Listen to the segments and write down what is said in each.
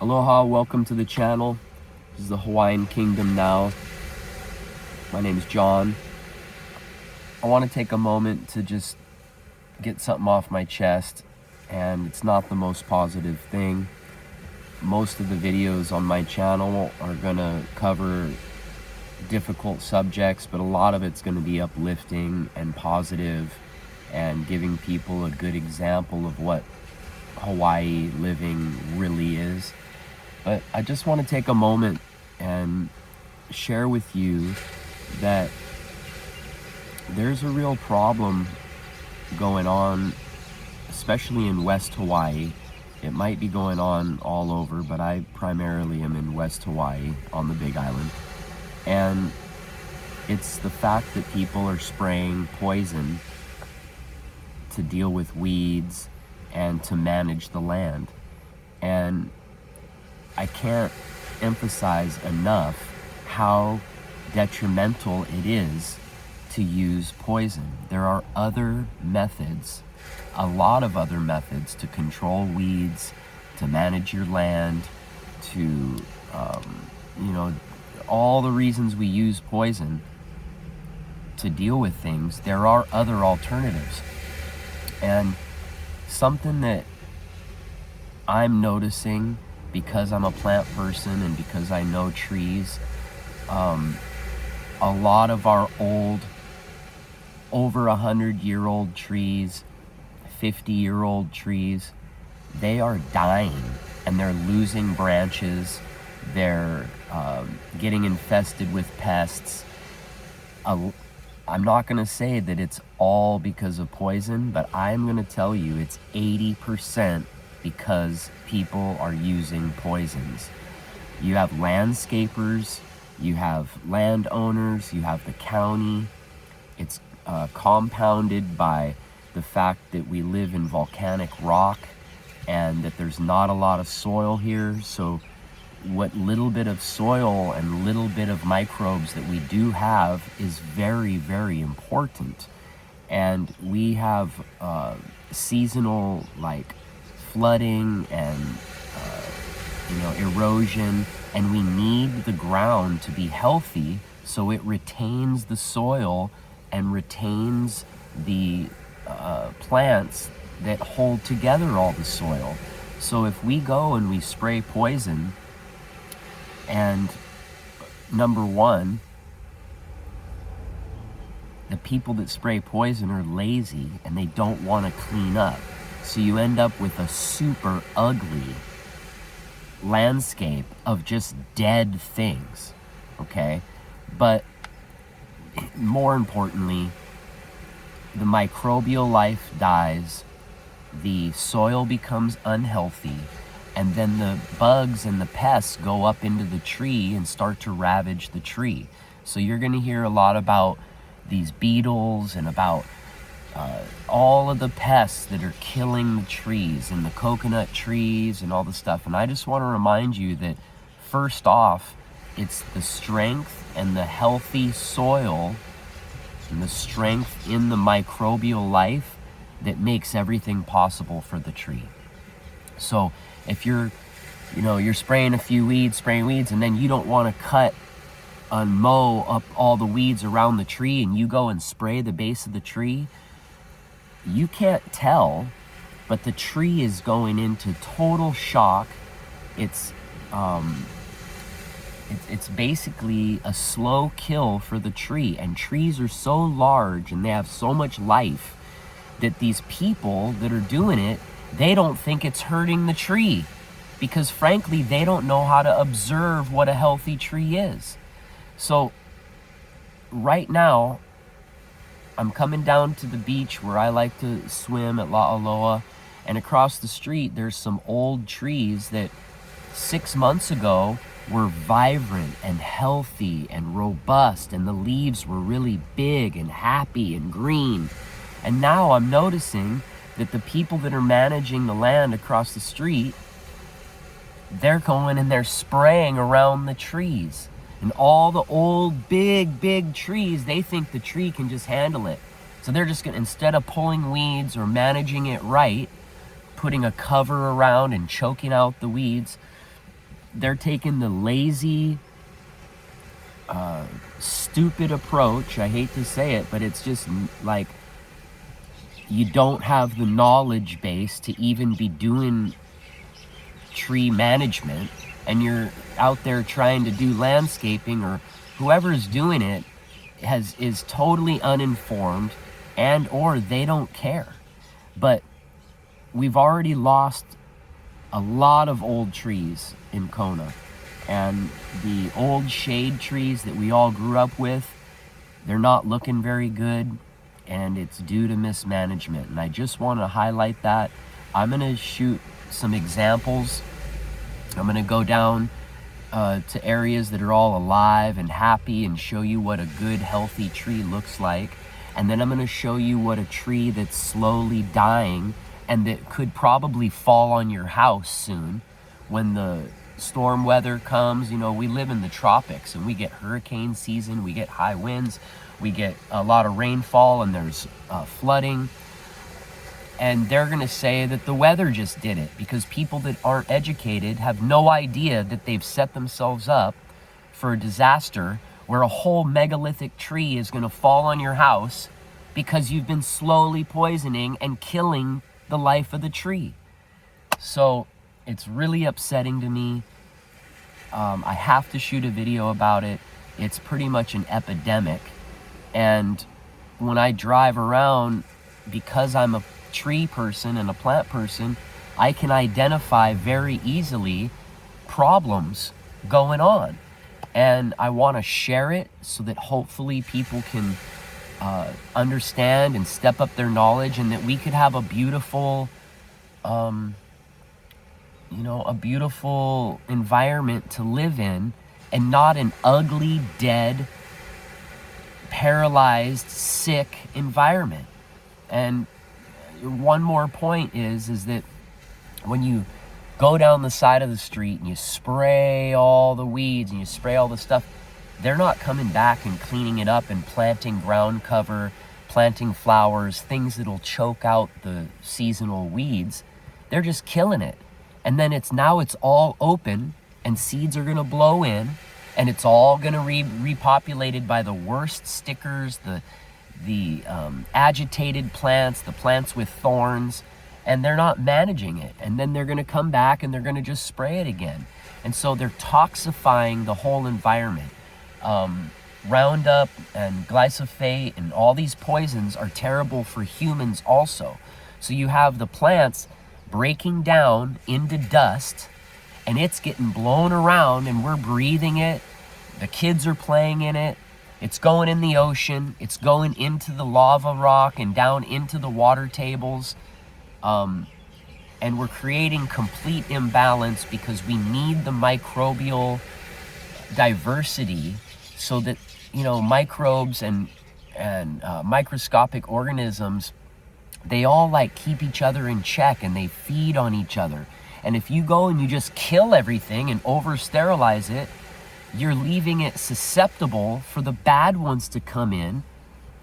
Aloha, welcome to the channel. This is the Hawaiian Kingdom now. My name is John. I want to take a moment to just get something off my chest, and it's not the most positive thing. Most of the videos on my channel are gonna cover difficult subjects, but a lot of it's gonna be uplifting and positive and giving people a good example of what Hawaii living really is. But I just want to take a moment and share with you that there's a real problem going on, especially in West Hawaii. It might be going on all over, but I primarily am in West Hawaii on the Big Island. And it's the fact that people are spraying poison to deal with weeds and to manage the land. And I can't emphasize enough how detrimental it is to use poison. There are other methods, a lot of other methods to control weeds, to manage your land, to, all the reasons we use poison to deal with things. There are other alternatives. And something that I'm noticing, because I'm a plant person and because I know trees, a lot of our old, over 100-year-old trees, 50-year-old trees, they are dying and they're losing branches. They're getting infested with pests. I'm not going to say that it's all because of poison, but I'm going to tell you it's 80% because people are using poisons. You have landscapers, you have landowners, you have the county. It's compounded by the fact that we live in volcanic rock and that there's not a lot of soil here. So what little bit of soil and little bit of microbes that we do have is very, very important. And we have seasonal flooding and erosion, and we need the ground to be healthy so it retains the soil and retains the plants that hold together all the soil. So if we go and we spray poison, and number one, the people that spray poison are lazy and they don't want to clean up. So you end up with a super ugly landscape of just dead things, okay? But more importantly, the microbial life dies, the soil becomes unhealthy, and then the bugs and the pests go up into the tree and start to ravage the tree. So you're going to hear a lot about these beetles and about all of the pests that are killing the trees and the coconut trees and all the stuff. And I just want to remind you that first off, it's the strength and the healthy soil and the strength in the microbial life that makes everything possible for the tree. So if you're spraying a few weeds, and then you don't want to cut and mow up all the weeds around the tree and you go and spray the base of the tree, you can't tell, but the tree is going into total shock. It's basically a slow kill for the tree, and trees are so large and they have so much life that these people that are doing it, they don't think it's hurting the tree, because frankly, they don't know how to observe what a healthy tree is. So right now, I'm coming down to the beach where I like to swim at La'aloa, and across the street, there's some old trees that 6 months ago were vibrant and healthy and robust, and the leaves were really big and happy and green. And now I'm noticing that the people that are managing the land across the street, they're going and they're spraying around the trees. And all the old, big trees, they think the tree can just handle it. So they're just going to, instead of pulling weeds or managing it right, putting a cover around and choking out the weeds, they're taking the lazy, stupid approach. I hate to say it, but it's just like, you don't have the knowledge base to even be doing tree management, and you're out there trying to do landscaping, or whoever's doing it is totally uninformed, and or they don't care. But we've already lost a lot of old trees in Kona, and the old shade trees that we all grew up with, they're not looking very good, and it's due to mismanagement. And I just want to highlight that. I'm going to shoot some examples. I'm going to go down to areas that are all alive and happy and show you what a good, healthy tree looks like. And then I'm going to show you what a tree that's slowly dying and that could probably fall on your house soon when the storm weather comes. You know, we live in the tropics, and we get hurricane season, we get high winds, we get a lot of rainfall, and there's flooding. And they're going to say that the weather just did it, because people that aren't educated have no idea that they've set themselves up for a disaster where a whole megalithic tree is going to fall on your house because you've been slowly poisoning and killing the life of the tree. So it's really upsetting to me. I have to shoot a video about it. It's pretty much an epidemic. And when I drive around, because I'm a tree person and a plant person, I can identify very easily problems going on. And I want to share it so that hopefully people can understand and step up their knowledge, and that we could have a beautiful, a beautiful environment to live in, and not an ugly, dead, paralyzed, sick environment. And one more point is that when you go down the side of the street and you spray all the weeds and you spray all the stuff, they're not coming back and cleaning it up and planting ground cover, planting flowers, things that'll choke out the seasonal weeds. They're just killing it. And then it's all open, and seeds are going to blow in, and it's all going to be repopulated by the worst stickers, the agitated plants, the plants with thorns, and they're not managing it. And then they're going to come back and they're going to just spray it again. And so they're toxifying the whole environment. Roundup and glyphosate and all these poisons are terrible for humans also. So you have the plants breaking down into dust, and it's getting blown around, and we're breathing it. The kids are playing in it. It's going in the ocean. It's going into the lava rock and down into the water tables. And we're creating complete imbalance because we need the microbial diversity so that, microbes and microscopic organisms, they all keep each other in check, and they feed on each other. And if you go and you just kill everything and over sterilize it, you're leaving it susceptible for the bad ones to come in,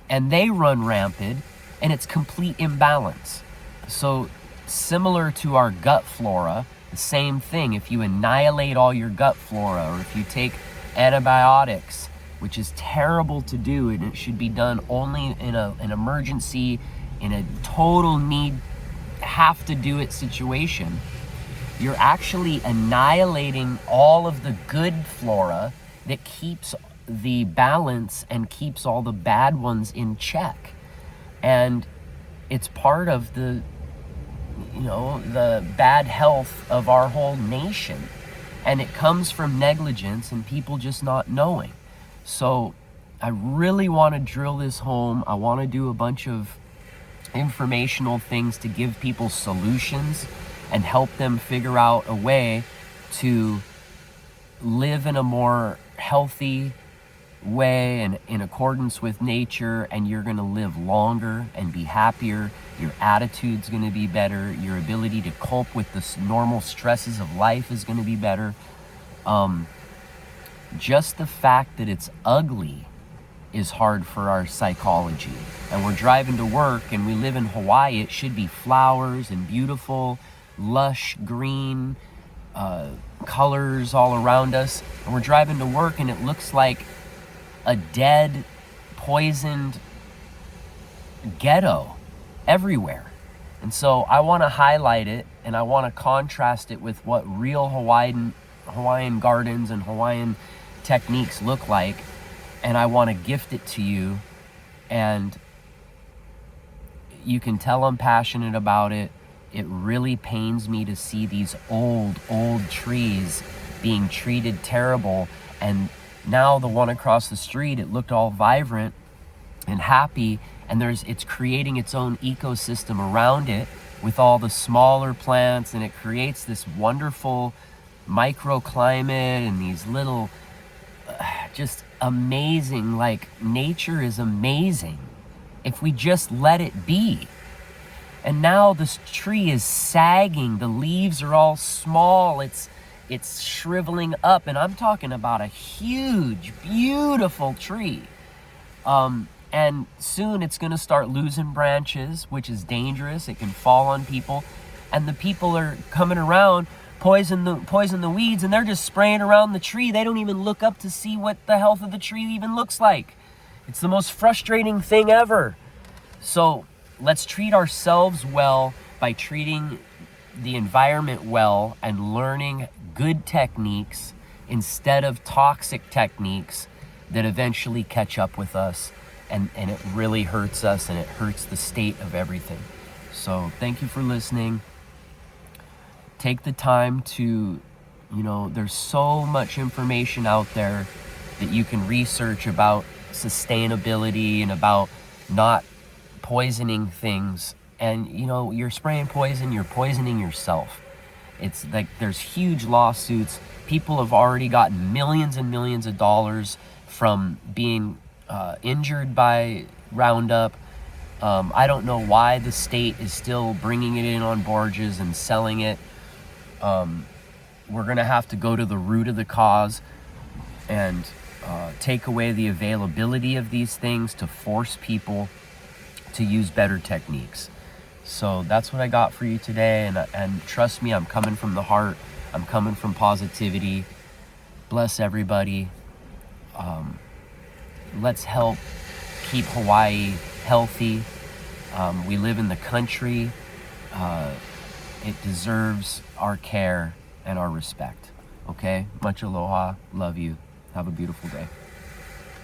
and they run rampant, and it's complete imbalance. So similar to our gut flora, the same thing. If you annihilate all your gut flora, or if you take antibiotics, which is terrible to do, and it should be done only in an emergency, in a total need, have to do it situation, you're actually annihilating all of the good flora that keeps the balance and keeps all the bad ones in check. And it's part of the bad health of our whole nation. And it comes from negligence and people just not knowing. So I really want to drill this home. I want to do a bunch of informational things to give people solutions and help them figure out a way to live in a more healthy way and in accordance with nature, and you're going to live longer and be happier. Your attitude's going to be better. Your ability to cope with the normal stresses of life is going to be better. Just the fact that it's ugly is hard for our psychology. And we're driving to work and we live in Hawaii. It should be flowers and beautiful, lush green, colors all around us, and we're driving to work and it looks like a dead, poisoned ghetto everywhere. And so I want to highlight it, and I want to contrast it with what real Hawaiian gardens and Hawaiian techniques look like, and I want to gift it to you. And you can tell I'm passionate about it. It really pains me to see these old trees being treated terrible. And now the one across the street, it looked all vibrant and happy, and it's creating its own ecosystem around it with all the smaller plants, and it creates this wonderful microclimate and these little just amazing, like, nature is amazing if we just let it be. And now this tree is sagging, the leaves are all small, it's shriveling up, and I'm talking about a huge, beautiful tree. And soon it's going to start losing branches, which is dangerous. It can fall on people, and the people are coming around, poison the weeds, and they're just spraying around the tree. They don't even look up to see what the health of the tree even looks like. It's the most frustrating thing ever. So let's treat ourselves well by treating the environment well and learning good techniques instead of toxic techniques that eventually catch up with us, and it really hurts us, and it hurts the state of everything. So thank you for listening. Take the time to, there's so much information out there that you can research about sustainability and about not poisoning things. And you're spraying poison, you're poisoning yourself. It's like there's huge lawsuits. People have already gotten millions and millions of dollars from being injured by Roundup. I don't know why the state is still bringing it in on barges and selling it. We're gonna have to go to the root of the cause and take away the availability of these things to force people to use better techniques. So that's what I got for you today, and trust me, I'm coming from the heart. I'm coming from positivity. Bless everybody. Let's help keep Hawaii healthy. We live in the country. It deserves our care and our respect. Okay? Much aloha. Love you. Have a beautiful day.